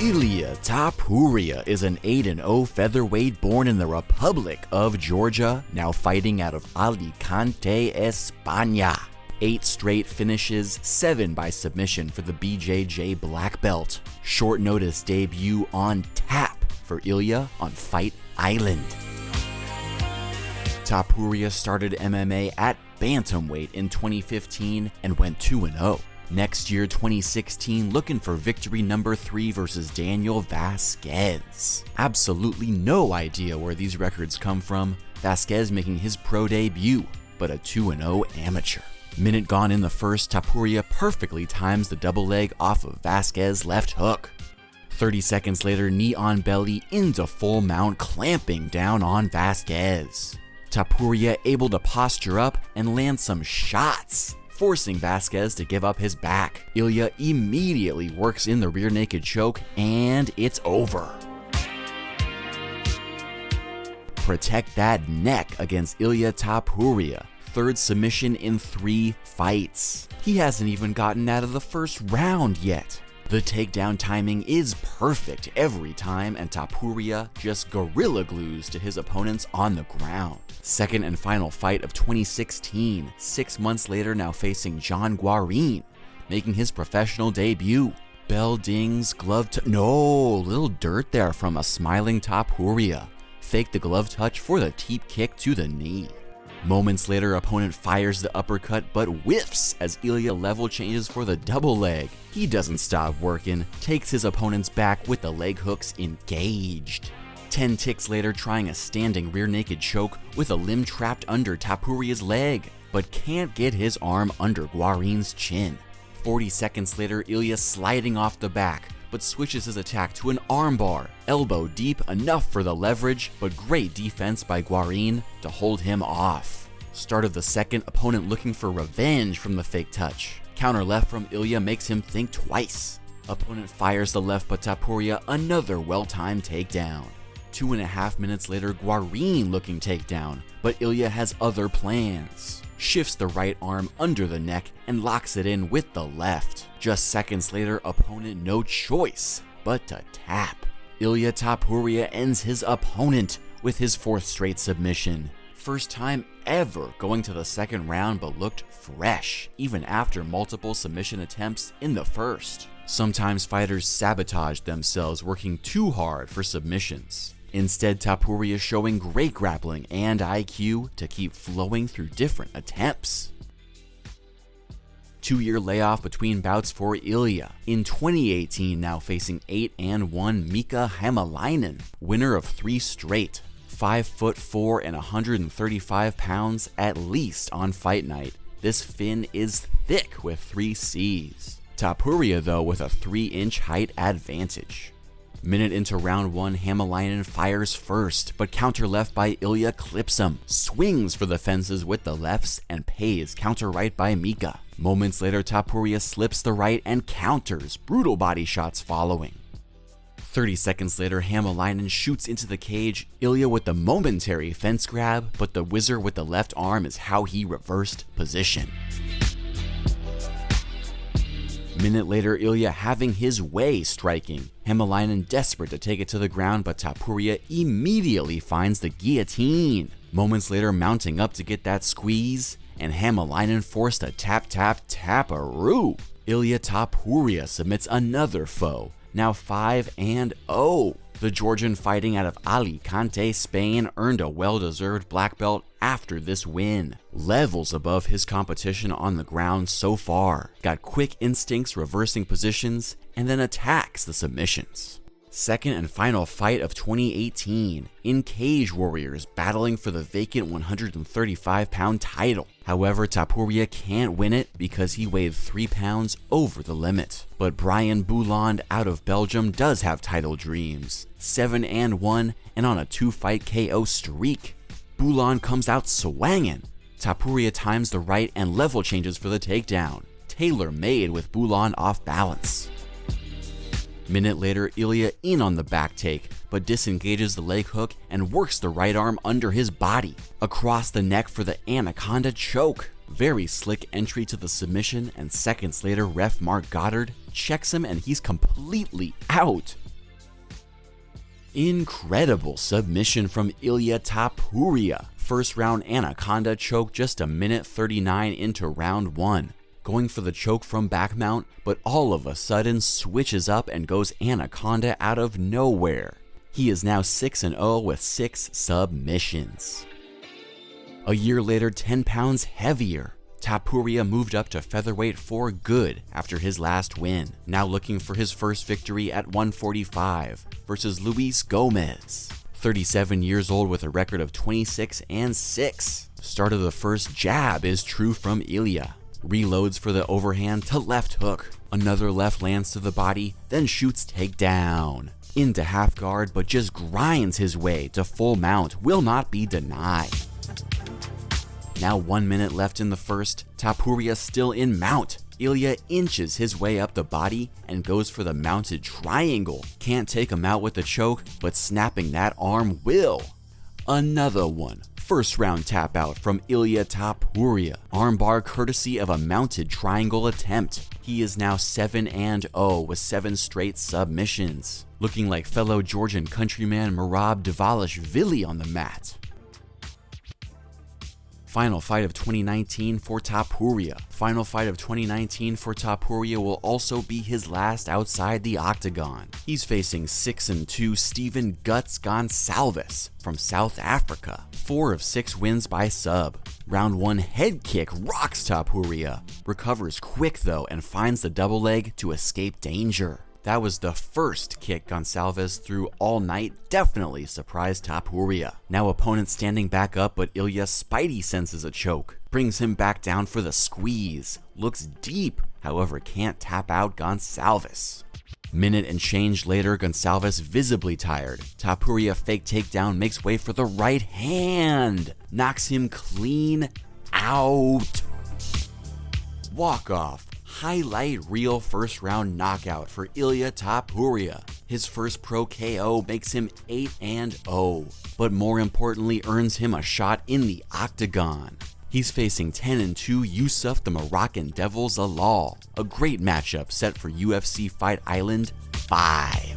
Ilia Topuria is an 8-0 featherweight born in the Republic of Georgia, now fighting out of Alicante, España. 8 straight finishes, 7 by submission for the BJJ black belt. Short notice debut on tap for Ilia on Fight Island. Topuria started MMA at bantamweight in 2015 and went 2-0. Next year, 2016, looking for victory number 3 versus Daniel Vasquez. Absolutely no idea where these records come from, Vasquez making his pro debut, but a 2-0 amateur. Minute gone in the first, Topuria perfectly times the double leg off of Vasquez's left hook. 30 seconds later, knee on belly into full mount, clamping down on Vasquez. Topuria able to posture up and land some shots, forcing Vasquez to give up his back. Ilia immediately works in the rear naked choke, and it's over. Protect that neck against Ilia Topuria. 3rd submission in 3 fights. He hasn't even gotten out of the first round yet. The takedown timing is perfect every time, and Topuria just gorilla glues to his opponents on the ground. Second and final fight of 2016, 6 months later, now facing Guarin, making his professional debut. Bell dings, little dirt there from a smiling Topuria. Faked the glove touch for the teep kick to the knee. Moments later, opponent fires the uppercut but whiffs as Ilia level changes for the double leg. He doesn't stop working, takes his opponent's back with the leg hooks engaged. 10 ticks later, trying a standing rear naked choke with a limb trapped under Topuria's leg, but can't get his arm under Guarin's chin. 40 seconds later, Ilia sliding off the back, but switches his attack to an armbar, elbow deep enough for the leverage, but great defense by Guarin to hold him off. Start of the second, opponent looking for revenge from the fake touch. Counter left from Ilia makes him think twice. Opponent fires the left, but Topuria another well-timed takedown. 2.5 minutes later, Guarin looking takedown, but Ilia has other plans. Shifts the right arm under the neck and locks it in with the left. Just seconds later, opponent no choice but to tap. Ilia Topuria ends his opponent with his 4th straight submission. First time ever going to the second round, but looked fresh, even after multiple submission attempts in the first. Sometimes fighters sabotage themselves working too hard for submissions. Instead, Topuria showing great grappling and IQ to keep flowing through different attempts. 2-year layoff between bouts for Ilia. In 2018, now facing 8-1 Mika Hamalainen, winner of 3 straight. 5'4" and 135 pounds at least on fight night. This Finn is thick with 3 C's. Topuria though with a 3-inch height advantage. Minute into round 1, Hamalainen fires first, but counter left by Ilia clips him, swings for the fences with the lefts, and pays counter right by Mika. Moments later, Topuria slips the right and counters, brutal body shots following. 30 seconds later, Hamalainen shoots into the cage, Ilia with the momentary fence grab, but the whizzer with the left arm is how he reversed position. Minute later, Ilia having his way striking. Hamalainen desperate to take it to the ground, but Topuria immediately finds the guillotine. Moments later, mounting up to get that squeeze, and Hamalainen forced a tap-tap-tap-a-roo. Ilia Topuria submits another foe, now 5-0. The Georgian fighting out of Alicante, Spain, earned a well-deserved black belt after this win. Levels above his competition on the ground so far. Got quick instincts reversing positions, and then attacks the submissions. Second and final fight of 2018, in Cage Warriors battling for the vacant 135-pound title. However, Topuria can't win it because he weighed 3 pounds over the limit. But Brian Bouland out of Belgium does have title dreams. 7-1 and on a 2-fight KO streak. Bouland comes out swangin'. Topuria times the right and level changes for the takedown. Tailor-made with Bouland off balance. Minute later, Ilia in on the back take, but disengages the leg hook and works the right arm under his body, across the neck for the anaconda choke. Very slick entry to the submission, and seconds later, ref Mark Goddard checks him and he's completely out. Incredible submission from Ilia Topuria. First round anaconda choke just a minute 39 into round 1. Going for the choke from back mount, but all of a sudden switches up and goes anaconda out of nowhere. He is now 6-0 with 6 submissions. A year later, 10 pounds heavier, Topuria moved up to featherweight for good after his last win, now looking for his first victory at 145 versus Luis Gomez. 37 years old with a record of 26-6. Start of the first jab is true from Ilia. Reloads for the overhand to left hook. Another left lands to the body, then shoots takedown. Into half guard, but just grinds his way to full mount, will not be denied. Now 1 minute left in the first, Topuria still in mount. Ilia inches his way up the body and goes for the mounted triangle. Can't take him out with the choke, but snapping that arm will. Another one. First round tap out from Ilia Topuria. Armbar courtesy of a mounted triangle attempt. He is now 7-0 with 7 straight submissions. Looking like fellow Georgian countryman Merab Dvalishvili on the mat. Final fight of 2019 for Topuria. Final fight of 2019 for Topuria will also be his last outside the octagon. He's facing 6-2 Steven Guts Goncalves from South Africa. 4 of 6 wins by sub. Round 1 head kick rocks Topuria. Recovers quick though and finds the double leg to escape danger. That was the first kick Goncalves threw all night, definitely surprised Topuria. Now opponent standing back up, but Ilia spidey senses a choke. Brings him back down for the squeeze. Looks deep, however can't tap out Goncalves. Minute and change later, Goncalves visibly tired. Topuria fake takedown makes way for the right hand. Knocks him clean out. Walk off. Highlight reel first round knockout for Ilia Topuria. His first pro KO makes him 8-0, but more importantly earns him a shot in the octagon. He's facing 10-2 Youssef the Moroccan Devil Zalal, a great matchup set for UFC Fight Island 5.